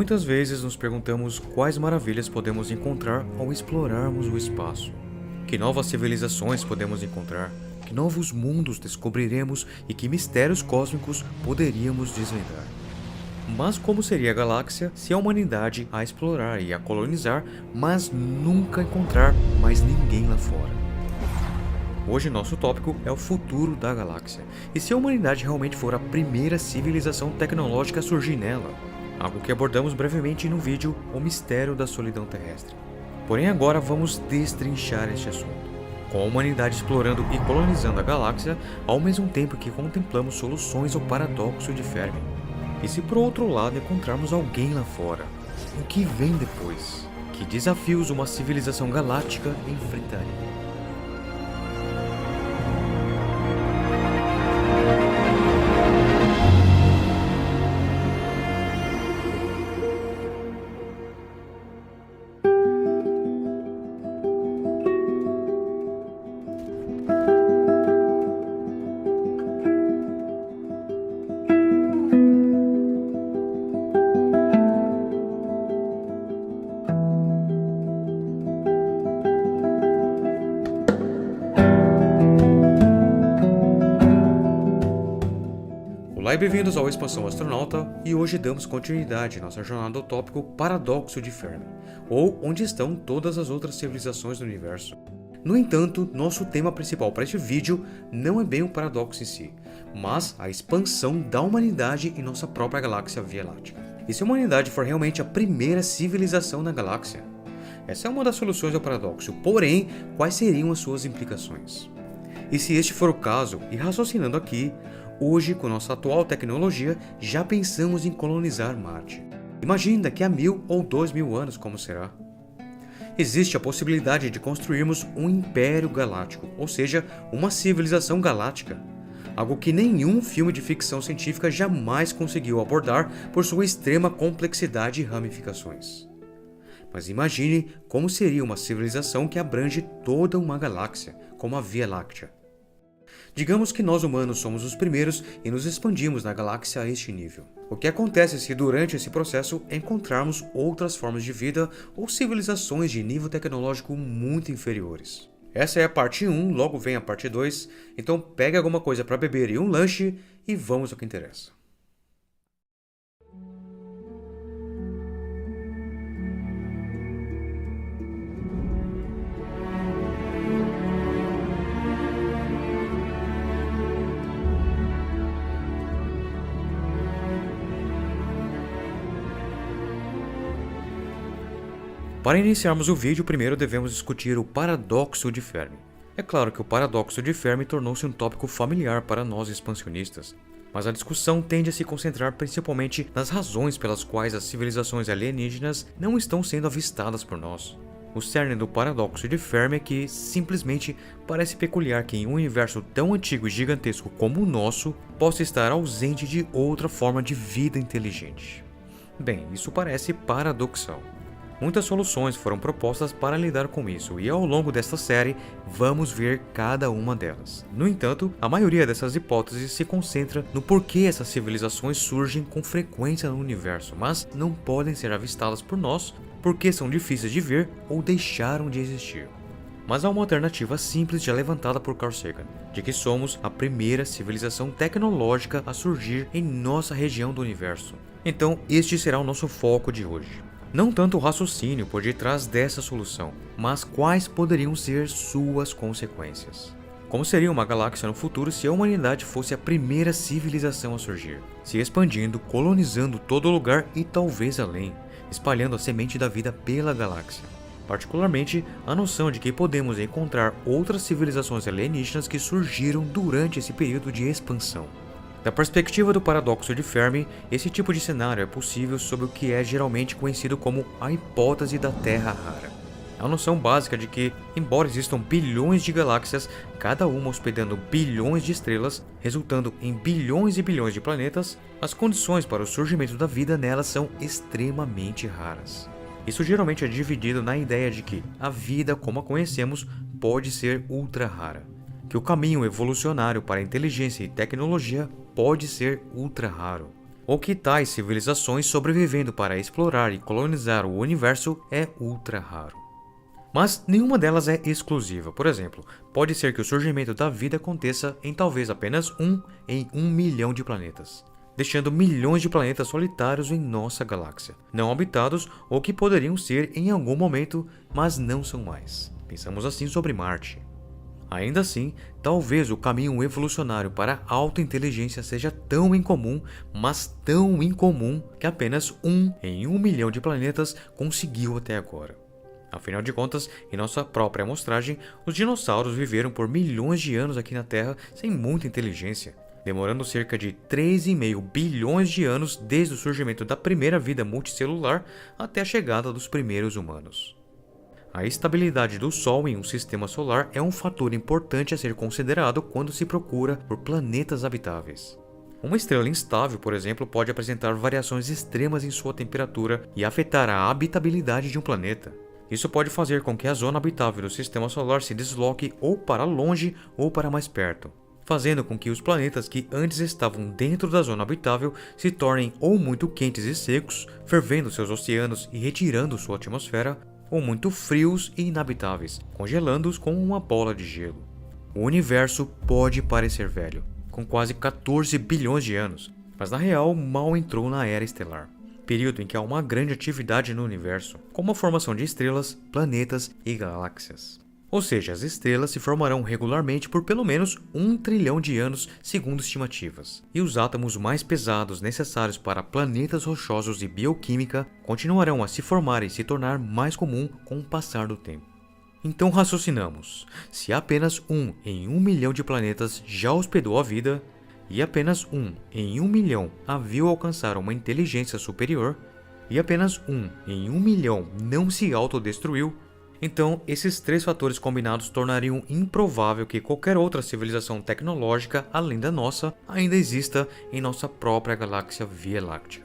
Muitas vezes nos perguntamos quais maravilhas podemos encontrar ao explorarmos o espaço. Que novas civilizações podemos encontrar? Que novos mundos descobriremos e que mistérios cósmicos poderíamos desvendar? Mas como seria a galáxia se a humanidade a explorar e a colonizar, mas nunca encontrar mais ninguém lá fora? Hoje nosso tópico é o futuro da galáxia, e se a humanidade realmente for a primeira civilização tecnológica a surgir nela, algo que abordamos brevemente no vídeo O Mistério da Solidão Terrestre. Porém agora vamos destrinchar este assunto, com a humanidade explorando e colonizando a galáxia, ao mesmo tempo que contemplamos soluções ao paradoxo de Fermi. E se por outro lado encontrarmos alguém lá fora, o que vem depois? Que desafios uma civilização galáctica enfrentaria? Olá e bem-vindos ao Expansão Astronauta, e hoje damos continuidade à nossa jornada ao tópico Paradoxo de Fermi, ou onde estão todas as outras civilizações do universo. No entanto, nosso tema principal para este vídeo não é bem o paradoxo em si, mas a expansão da humanidade em nossa própria galáxia Via Láctea. E se a humanidade for realmente a primeira civilização na galáxia? Essa é uma das soluções ao paradoxo, porém, quais seriam as suas implicações? E se este for o caso, e raciocinando aqui, hoje, com nossa atual tecnologia, já pensamos em colonizar Marte. Imagine daqui a 1000 ou 2000 anos como será. Existe a possibilidade de construirmos um império galáctico, ou seja, uma civilização galáctica. Algo que nenhum filme de ficção científica jamais conseguiu abordar por sua extrema complexidade e ramificações. Mas imagine como seria uma civilização que abrange toda uma galáxia, como a Via Láctea. Digamos que nós humanos somos os primeiros e nos expandimos na galáxia a este nível. O que acontece se durante esse processo encontrarmos outras formas de vida ou civilizações de nível tecnológico muito inferiores? Essa é a parte 1, logo vem a parte 2, então pegue alguma coisa para beber e um lanche e vamos ao que interessa. Para iniciarmos o vídeo, primeiro devemos discutir o paradoxo de Fermi. É claro que o paradoxo de Fermi tornou-se um tópico familiar para nós expansionistas, mas a discussão tende a se concentrar principalmente nas razões pelas quais as civilizações alienígenas não estão sendo avistadas por nós. O cerne do paradoxo de Fermi é que, simplesmente, parece peculiar que em um universo tão antigo e gigantesco como o nosso, possa estar ausente de outra forma de vida inteligente. Bem, isso parece paradoxal. Muitas soluções foram propostas para lidar com isso, e ao longo desta série vamos ver cada uma delas. No entanto, a maioria dessas hipóteses se concentra no porquê essas civilizações surgem com frequência no universo, mas não podem ser avistadas por nós porque são difíceis de ver ou deixaram de existir. Mas há uma alternativa simples já levantada por Carl Sagan, de que somos a primeira civilização tecnológica a surgir em nossa região do universo. Então, este será o nosso foco de hoje. Não tanto o raciocínio por detrás dessa solução, mas quais poderiam ser suas consequências. Como seria uma galáxia no futuro se a humanidade fosse a primeira civilização a surgir, se expandindo, colonizando todo lugar e talvez além, espalhando a semente da vida pela galáxia. Particularmente, a noção de que podemos encontrar outras civilizações alienígenas que surgiram durante esse período de expansão. Da perspectiva do paradoxo de Fermi, esse tipo de cenário é possível sob o que é geralmente conhecido como a hipótese da Terra rara. A noção básica de que, embora existam bilhões de galáxias, cada uma hospedando bilhões de estrelas, resultando em bilhões e bilhões de planetas, as condições para o surgimento da vida nelas são extremamente raras. Isso geralmente é dividido na ideia de que a vida como a conhecemos pode ser ultra rara, que o caminho evolucionário para a inteligência e tecnologia pode ser ultra raro, ou que tais civilizações sobrevivendo para explorar e colonizar o universo é ultra raro. Mas nenhuma delas é exclusiva. Por exemplo, pode ser que o surgimento da vida aconteça em talvez apenas um em 1 milhão de planetas, deixando milhões de planetas solitários em nossa galáxia, não habitados ou que poderiam ser em algum momento, mas não são mais. Pensamos assim sobre Marte. Ainda assim, talvez o caminho evolucionário para a alta inteligência seja tão incomum, mas tão incomum, que apenas um em 1 milhão de planetas conseguiu até agora. Afinal de contas, em nossa própria amostragem, os dinossauros viveram por milhões de anos aqui na Terra sem muita inteligência, demorando cerca de 3,5 bilhões de anos desde o surgimento da primeira vida multicelular até a chegada dos primeiros humanos. A estabilidade do Sol em um sistema solar é um fator importante a ser considerado quando se procura por planetas habitáveis. Uma estrela instável, por exemplo, pode apresentar variações extremas em sua temperatura e afetar a habitabilidade de um planeta. Isso pode fazer com que a zona habitável do sistema solar se desloque ou para longe ou para mais perto, fazendo com que os planetas que antes estavam dentro da zona habitável se tornem ou muito quentes e secos, fervendo seus oceanos e retirando sua atmosfera, ou muito frios e inabitáveis, congelando-os com uma bola de gelo. O universo pode parecer velho, com quase 14 bilhões de anos, mas na real mal entrou na era estelar, período em que há uma grande atividade no universo, como a formação de estrelas, planetas e galáxias. Ou seja, as estrelas se formarão regularmente por pelo menos 1 trilhão de anos, segundo estimativas, e os átomos mais pesados necessários para planetas rochosos e bioquímica continuarão a se formar e se tornar mais comum com o passar do tempo. Então raciocinamos, se apenas 1 em 1 milhão de planetas já hospedou a vida, e apenas 1 em 1 milhão a viu alcançar uma inteligência superior, e apenas 1 em 1 milhão não se autodestruiu, então esses três fatores combinados tornariam improvável que qualquer outra civilização tecnológica além da nossa ainda exista em nossa própria galáxia Via Láctea.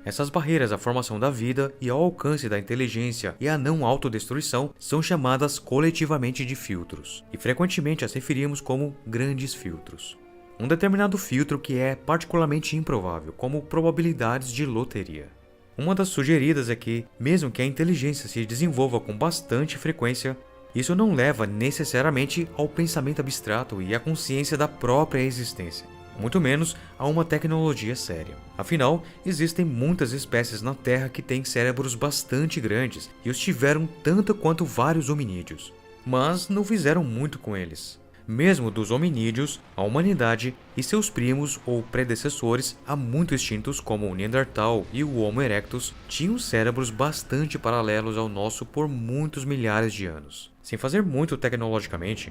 Essas barreiras à formação da vida e ao alcance da inteligência e à não autodestruição são chamadas coletivamente de filtros, e frequentemente as referimos como grandes filtros. Um determinado filtro que é particularmente improvável, como probabilidades de loteria. Uma das sugeridas é que, mesmo que a inteligência se desenvolva com bastante frequência, isso não leva necessariamente ao pensamento abstrato e à consciência da própria existência, muito menos a uma tecnologia séria. Afinal, existem muitas espécies na Terra que têm cérebros bastante grandes e os tiveram tanto quanto vários hominídeos, mas não fizeram muito com eles. Mesmo dos hominídeos, a humanidade e seus primos ou predecessores há muito extintos como o Neandertal e o Homo erectus tinham cérebros bastante paralelos ao nosso por muitos milhares de anos. Sem fazer muito tecnologicamente,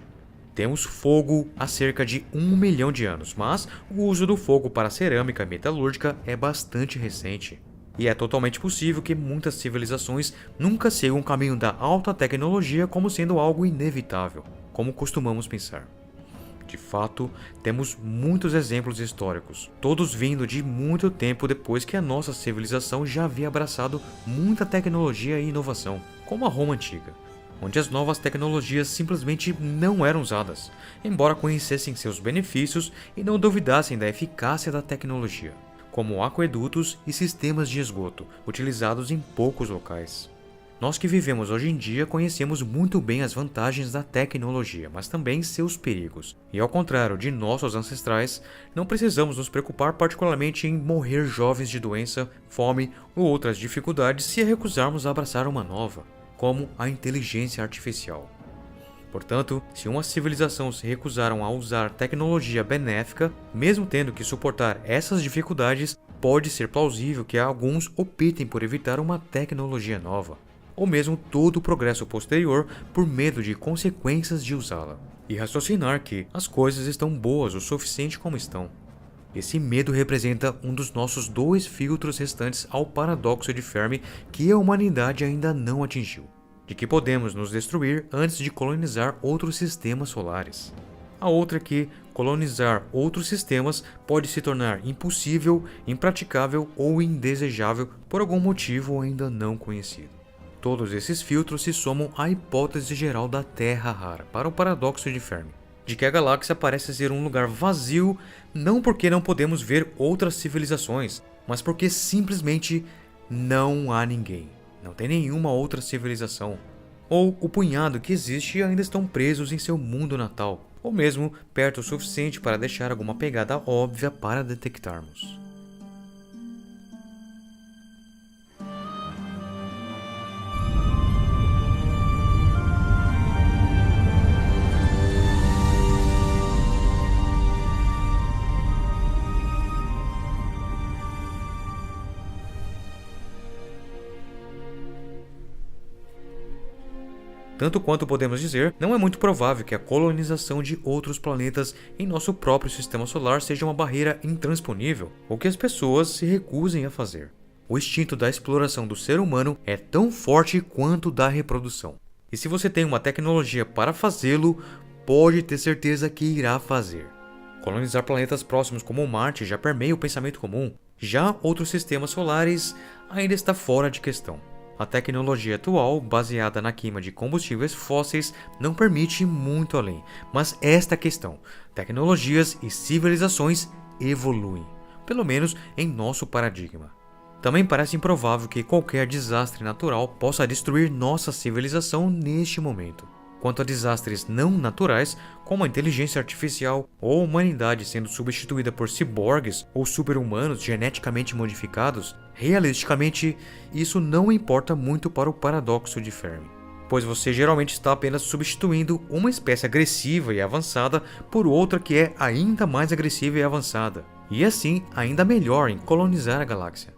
temos fogo há cerca de 1 milhão de anos, mas o uso do fogo para cerâmica metalúrgica é bastante recente. E é totalmente possível que muitas civilizações nunca sigam o caminho da alta tecnologia como sendo algo inevitável, como costumamos pensar. De fato, temos muitos exemplos históricos, todos vindo de muito tempo depois que a nossa civilização já havia abraçado muita tecnologia e inovação, como a Roma Antiga, onde as novas tecnologias simplesmente não eram usadas, embora conhecessem seus benefícios e não duvidassem da eficácia da tecnologia, como aquedutos e sistemas de esgoto, utilizados em poucos locais. Nós que vivemos hoje em dia conhecemos muito bem as vantagens da tecnologia, mas também seus perigos. E ao contrário de nossos ancestrais, não precisamos nos preocupar particularmente em morrer jovens de doença, fome ou outras dificuldades se recusarmos a abraçar uma nova, como a inteligência artificial. Portanto, se uma civilização se recusaram a usar tecnologia benéfica, mesmo tendo que suportar essas dificuldades, pode ser plausível que alguns optem por evitar uma tecnologia nova, ou mesmo todo o progresso posterior por medo de consequências de usá-la, e raciocinar que as coisas estão boas o suficiente como estão. Esse medo representa um dos nossos 2 filtros restantes ao paradoxo de Fermi que a humanidade ainda não atingiu, de que podemos nos destruir antes de colonizar outros sistemas solares. A outra é que colonizar outros sistemas pode se tornar impossível, impraticável ou indesejável por algum motivo ainda não conhecido. Todos esses filtros se somam à hipótese geral da Terra rara para o paradoxo de Fermi, de que a galáxia parece ser um lugar vazio, não porque não podemos ver outras civilizações, mas porque simplesmente não há ninguém. Não tem nenhuma outra civilização. Ou o punhado que existe ainda estão presos em seu mundo natal, ou mesmo perto o suficiente para deixar alguma pegada óbvia para detectarmos. Tanto quanto podemos dizer, não é muito provável que a colonização de outros planetas em nosso próprio sistema solar seja uma barreira intransponível, ou que as pessoas se recusem a fazer. O instinto da exploração do ser humano é tão forte quanto da reprodução. E se você tem uma tecnologia para fazê-lo, pode ter certeza que irá fazer. Colonizar planetas próximos como Marte já permeia o pensamento comum, já outros sistemas solares ainda está fora de questão. A tecnologia atual, baseada na queima de combustíveis fósseis, não permite muito além, mas esta é a questão: tecnologias e civilizações evoluem, pelo menos em nosso paradigma. Também parece improvável que qualquer desastre natural possa destruir nossa civilização neste momento. Quanto a desastres não naturais, como a inteligência artificial ou a humanidade sendo substituída por ciborgues ou super-humanos geneticamente modificados, realisticamente, isso não importa muito para o paradoxo de Fermi, pois você geralmente está apenas substituindo uma espécie agressiva e avançada por outra que é ainda mais agressiva e avançada, e assim ainda melhor em colonizar a galáxia.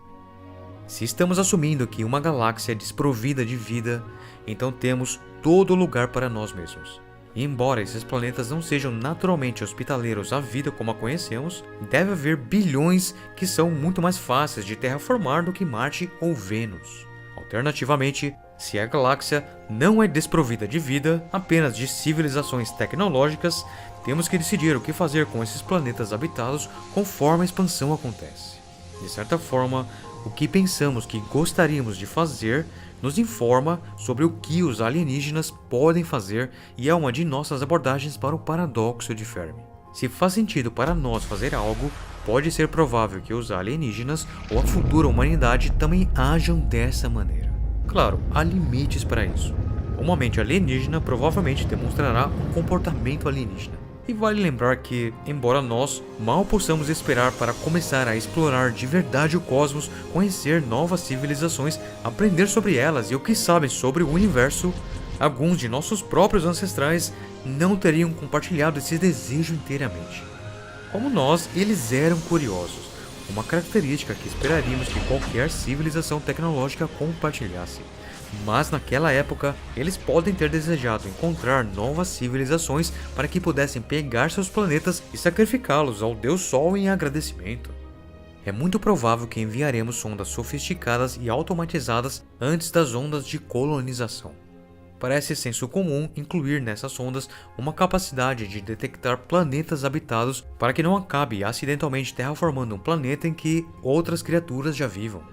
Se estamos assumindo que uma galáxia é desprovida de vida, então temos todo lugar para nós mesmos. E embora esses planetas não sejam naturalmente hospitaleiros à vida como a conhecemos, deve haver bilhões que são muito mais fáceis de terraformar do que Marte ou Vênus. Alternativamente, se a galáxia não é desprovida de vida, apenas de civilizações tecnológicas, temos que decidir o que fazer com esses planetas habitados conforme a expansão acontece. De certa forma, o que pensamos que gostaríamos de fazer nos informa sobre o que os alienígenas podem fazer e é uma de nossas abordagens para o paradoxo de Fermi. Se faz sentido para nós fazer algo, pode ser provável que os alienígenas ou a futura humanidade também ajam dessa maneira. Claro, há limites para isso. Uma mente alienígena provavelmente demonstrará um comportamento alienígena. E vale lembrar que, embora nós mal possamos esperar para começar a explorar de verdade o cosmos, conhecer novas civilizações, aprender sobre elas e o que sabem sobre o universo, alguns de nossos próprios ancestrais não teriam compartilhado esse desejo inteiramente. Como nós, eles eram curiosos, uma característica que esperaríamos que qualquer civilização tecnológica compartilhasse. Mas naquela época, eles podem ter desejado encontrar novas civilizações para que pudessem pegar seus planetas e sacrificá-los ao Deus Sol em agradecimento. É muito provável que enviaremos sondas sofisticadas e automatizadas antes das ondas de colonização. Parece senso comum incluir nessas sondas uma capacidade de detectar planetas habitados para que não acabe acidentalmente terraformando um planeta em que outras criaturas já vivam.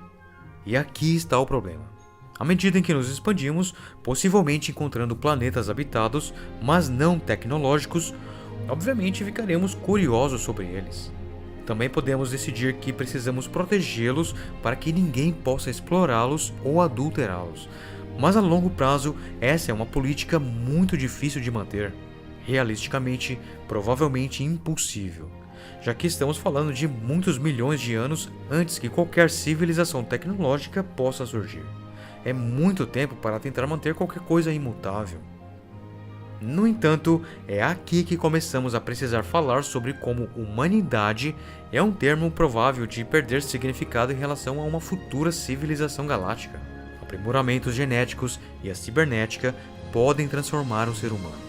E aqui está o problema. À medida em que nos expandimos, possivelmente encontrando planetas habitados, mas não tecnológicos, obviamente ficaremos curiosos sobre eles. Também podemos decidir que precisamos protegê-los para que ninguém possa explorá-los ou adulterá-los. Mas a longo prazo, essa é uma política muito difícil de manter. Realisticamente, provavelmente impossível, já que estamos falando de muitos milhões de anos antes que qualquer civilização tecnológica possa surgir. É muito tempo para tentar manter qualquer coisa imutável. No entanto, é aqui que começamos a precisar falar sobre como humanidade é um termo provável de perder significado em relação a uma futura civilização galáctica. Aprimoramentos genéticos e a cibernética podem transformar o ser humano.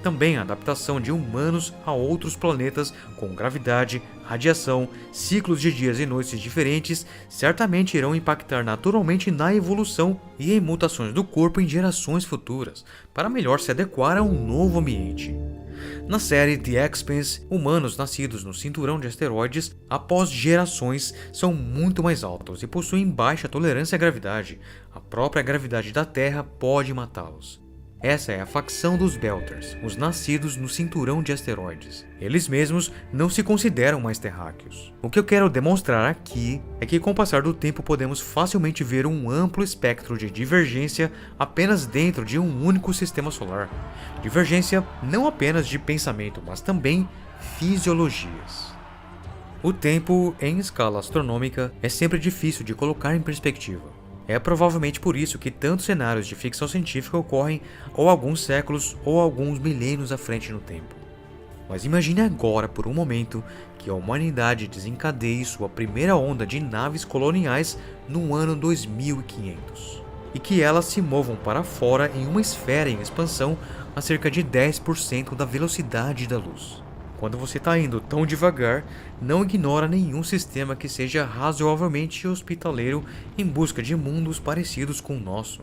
Também a adaptação de humanos a outros planetas com gravidade, radiação, ciclos de dias e noites diferentes certamente irão impactar naturalmente na evolução e em mutações do corpo em gerações futuras, para melhor se adequar a um novo ambiente. Na série The Expanse, humanos nascidos no cinturão de asteroides após gerações são muito mais altos e possuem baixa tolerância à gravidade. A própria gravidade da Terra pode matá-los. Essa é a facção dos Belters, os nascidos no cinturão de asteroides. Eles mesmos não se consideram mais terráqueos. O que eu quero demonstrar aqui é que com o passar do tempo podemos facilmente ver um amplo espectro de divergência apenas dentro de um único sistema solar. Divergência não apenas de pensamento, mas também fisiologias. O tempo, em escala astronômica, é sempre difícil de colocar em perspectiva. É provavelmente por isso que tantos cenários de ficção científica ocorrem ou alguns séculos ou alguns milênios à frente no tempo. Mas imagine agora por um momento que a humanidade desencadeie sua primeira onda de naves coloniais no ano 2500 e que elas se movam para fora em uma esfera em expansão a cerca de 10% da velocidade da luz. Quando você está indo tão devagar, não ignora nenhum sistema que seja razoavelmente hospitaleiro em busca de mundos parecidos com o nosso.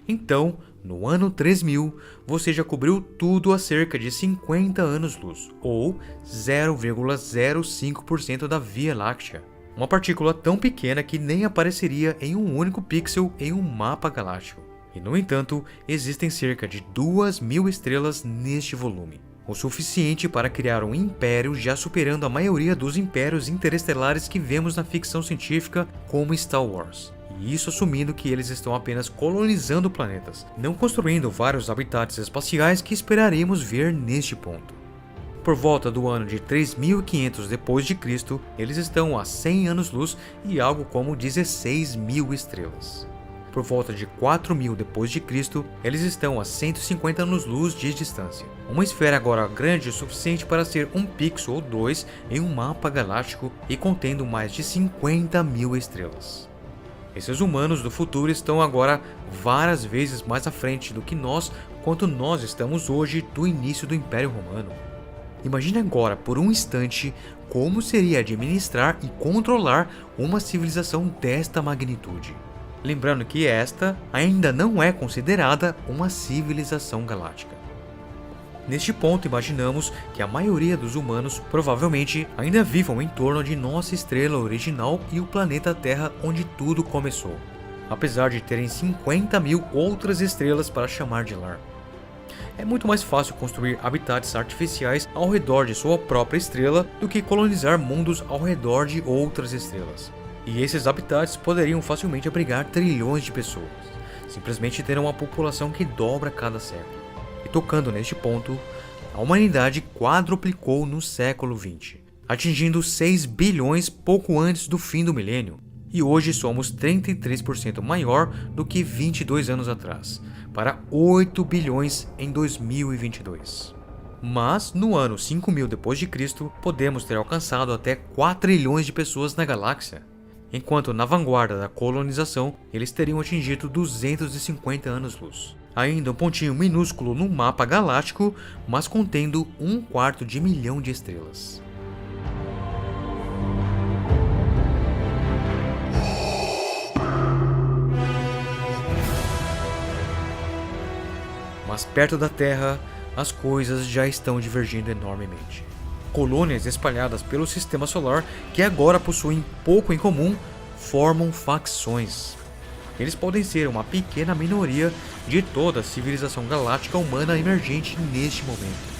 Então, no ano 3000, você já cobriu tudo a cerca de 50 anos-luz, ou 0,05% da Via Láctea. Uma partícula tão pequena que nem apareceria em um único pixel em um mapa galáctico. E no entanto, existem cerca de 2.000 estrelas neste volume. O suficiente para criar um império já superando a maioria dos impérios interestelares que vemos na ficção científica como Star Wars. E isso assumindo que eles estão apenas colonizando planetas, não construindo vários habitats espaciais que esperaríamos ver neste ponto. Por volta do ano de 3500 d.C., eles estão a 100 anos-luz e algo como 16.000 estrelas. Por volta de 4000 d.C., eles estão a 150 anos-luz de distância. Uma esfera agora grande o suficiente para ser um pixel ou dois em um mapa galáctico e contendo mais de 50.000 estrelas. Esses humanos do futuro estão agora várias vezes mais à frente do que nós, quanto nós estamos hoje do início do Império Romano. Imagine agora por um instante como seria administrar e controlar uma civilização desta magnitude. Lembrando que esta ainda não é considerada uma civilização galáctica. Neste ponto, imaginamos que a maioria dos humanos provavelmente ainda vivam em torno de nossa estrela original e o planeta Terra onde tudo começou, apesar de terem 50.000 outras estrelas para chamar de lar. É muito mais fácil construir habitats artificiais ao redor de sua própria estrela do que colonizar mundos ao redor de outras estrelas. E esses habitats poderiam facilmente abrigar trilhões de pessoas, simplesmente tendo uma população que dobra a cada século. E tocando neste ponto, a humanidade quadruplicou no século XX, atingindo 6 bilhões pouco antes do fim do milênio, e hoje somos 33% maior do que 22 anos atrás, para 8 bilhões em 2022. Mas, no ano 5000 d.C., podemos ter alcançado até 4 trilhões de pessoas na galáxia, enquanto na vanguarda da colonização eles teriam atingido 250 anos-luz. Ainda um pontinho minúsculo no mapa galáctico, mas contendo 1/4 de milhão de estrelas. Mas perto da Terra, as coisas já estão divergindo enormemente. Colônias espalhadas pelo sistema solar que agora possuem pouco em comum formam facções. Eles podem ser uma pequena minoria de toda a civilização galáctica humana emergente neste momento.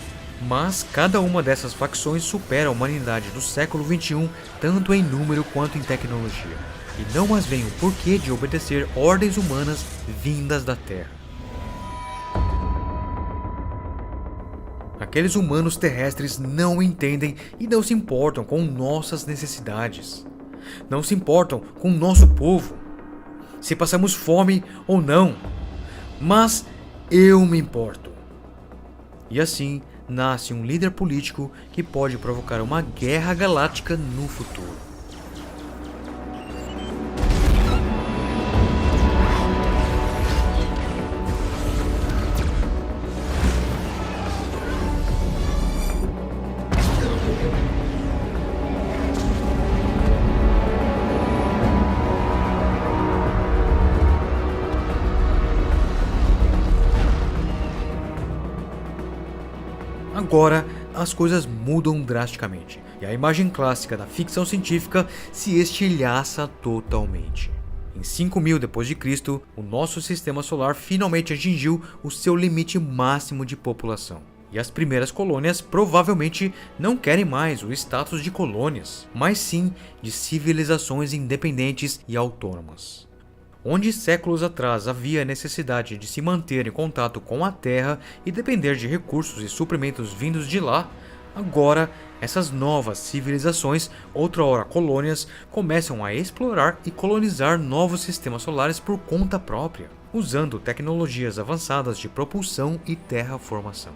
Mas cada uma dessas facções supera a humanidade do século XXI tanto em número quanto em tecnologia, e não mais vem o porquê de obedecer ordens humanas vindas da Terra. Aqueles humanos terrestres não entendem e não se importam com nossas necessidades. Não se importam com o nosso povo, se passamos fome ou não. Mas eu me importo. E assim nasce um líder político que pode provocar uma guerra galáctica no futuro. Agora, as coisas mudam drasticamente, e a imagem clássica da ficção científica se estilhaça totalmente. Em 5000 d.C., o nosso sistema solar finalmente atingiu o seu limite máximo de população. E as primeiras colônias provavelmente não querem mais o status de colônias, mas sim de civilizações independentes e autônomas. Onde séculos atrás havia necessidade de se manter em contato com a Terra e depender de recursos e suprimentos vindos de lá, agora essas novas civilizações, outrora colônias, começam a explorar e colonizar novos sistemas solares por conta própria, usando tecnologias avançadas de propulsão e terraformação.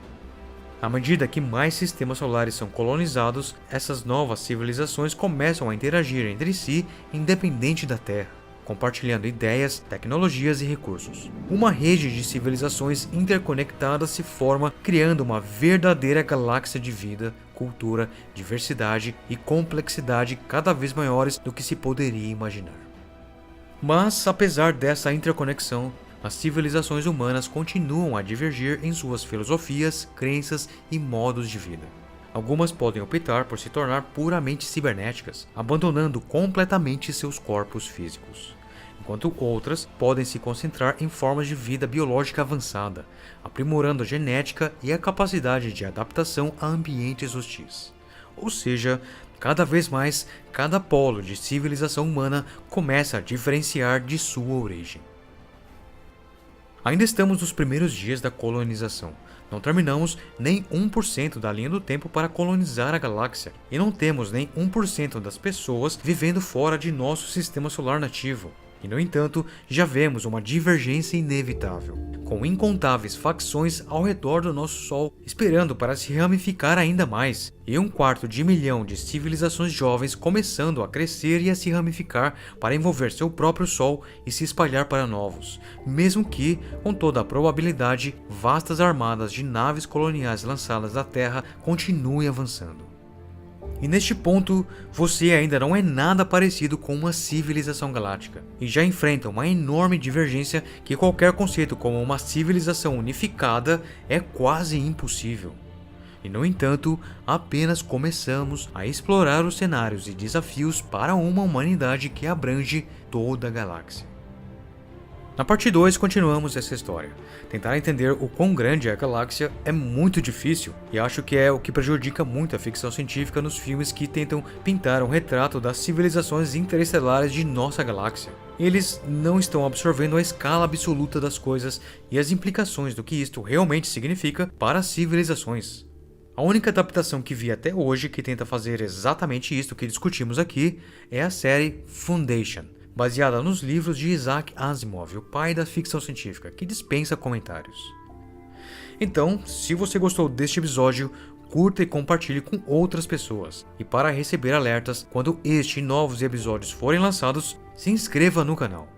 À medida que mais sistemas solares são colonizados, essas novas civilizações começam a interagir entre si independente da Terra, compartilhando ideias, tecnologias e recursos. Uma rede de civilizações interconectadas se forma, criando uma verdadeira galáxia de vida, cultura, diversidade e complexidade cada vez maiores do que se poderia imaginar. Mas, apesar dessa interconexão, as civilizações humanas continuam a divergir em suas filosofias, crenças e modos de vida. Algumas podem optar por se tornar puramente cibernéticas, abandonando completamente seus corpos físicos, enquanto outras podem se concentrar em formas de vida biológica avançada, aprimorando a genética e a capacidade de adaptação a ambientes hostis. Ou seja, cada vez mais, cada polo de civilização humana começa a diferenciar de sua origem. Ainda estamos nos primeiros dias da colonização. Não terminamos nem 1% da linha do tempo para colonizar a galáxia, e não temos nem 1% das pessoas vivendo fora de nosso sistema solar nativo. E, no entanto, já vemos uma divergência inevitável, com incontáveis facções ao redor do nosso Sol, esperando para se ramificar ainda mais, e 1/4 de milhão de civilizações jovens começando a crescer e a se ramificar para envolver seu próprio Sol e se espalhar para novos, mesmo que, com toda a probabilidade, vastas armadas de naves coloniais lançadas da Terra continuem avançando. E neste ponto, você ainda não é nada parecido com uma civilização galáctica, e já enfrenta uma enorme divergência que qualquer conceito como uma civilização unificada é quase impossível. E no entanto, apenas começamos a explorar os cenários e desafios para uma humanidade que abrange toda a galáxia. Na parte 2 continuamos essa história. Tentar entender o quão grande é a galáxia é muito difícil, e acho que é o que prejudica muito a ficção científica nos filmes que tentam pintar um retrato das civilizações interestelares de nossa galáxia. Eles não estão absorvendo a escala absoluta das coisas e as implicações do que isto realmente significa para as civilizações. A única adaptação que vi até hoje que tenta fazer exatamente isto que discutimos aqui é a série Foundation, baseada nos livros de Isaac Asimov, o pai da ficção científica, que dispensa comentários. Então, se você gostou deste episódio, curta e compartilhe com outras pessoas. E para receber alertas quando este e novos episódios forem lançados, se inscreva no canal.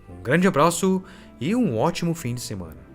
Um grande abraço e um ótimo fim de semana.